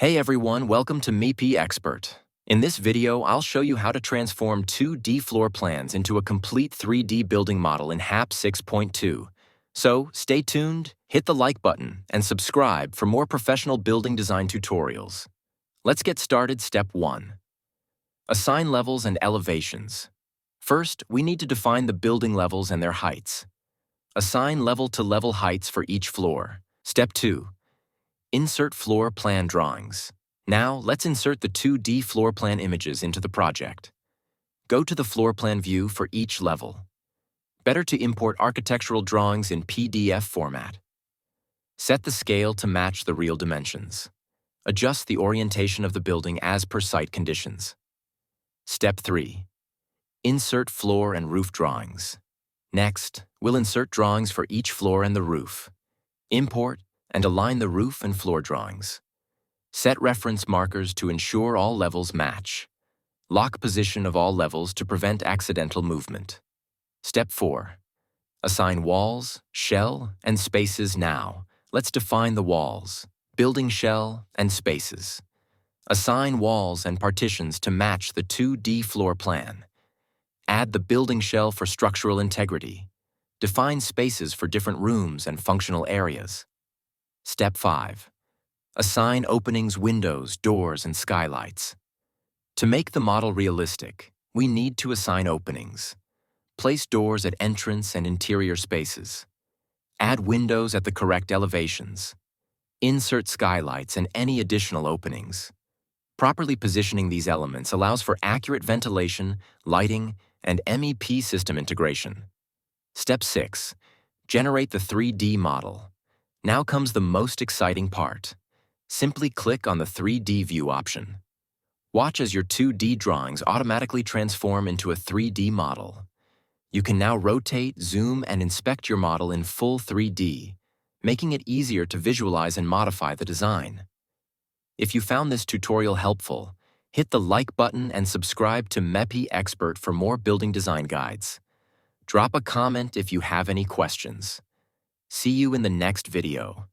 Hey everyone, welcome to MEP Expert. In this video, I'll show you how to transform 2D floor plans into a complete 3D building model in HAP 6.2. So, stay tuned, hit the like button, and subscribe for more professional building design tutorials. Let's get started. Step 1. Assign levels and elevations. First, we need to define the building levels and their heights. Assign level-to-level heights for each floor. Step 2. Insert floor plan drawings. Now, let's insert the 2D floor plan images into the project. Go to the floor plan view for each level. Better to import architectural drawings in PDF format. Set the scale to match the real dimensions. Adjust the orientation of the building as per site conditions. Step 3. Insert floor and roof drawings. Next, we'll insert drawings for each floor and the roof. Import and align the roof and floor drawings. Set reference markers to ensure all levels match. Lock position of all levels to prevent accidental movement. Step 4. Assign walls, shell, and spaces now. Let's define the walls, building shell, and spaces. Assign walls and partitions to match the 2D floor plan. Add the building shell for structural integrity. Define spaces for different rooms and functional areas. Step 5. Assign openings, windows, doors, and skylights. To make the model realistic, we need to assign openings. Place doors at entrance and interior spaces. Add windows at the correct elevations. Insert skylights and any additional openings. Properly positioning these elements allows for accurate ventilation, lighting, and MEP system integration. Step 6. Generate the 3D model. Now comes the most exciting part. Simply click on the 3D view option. Watch as your 2D drawings automatically transform into a 3D model. You can now rotate, zoom, and inspect your model in full 3D, making it easier to visualize and modify the design. If you found this tutorial helpful, hit the like button and subscribe to MEP Expert for more building design guides. Drop a comment if you have any questions. See you in the next video.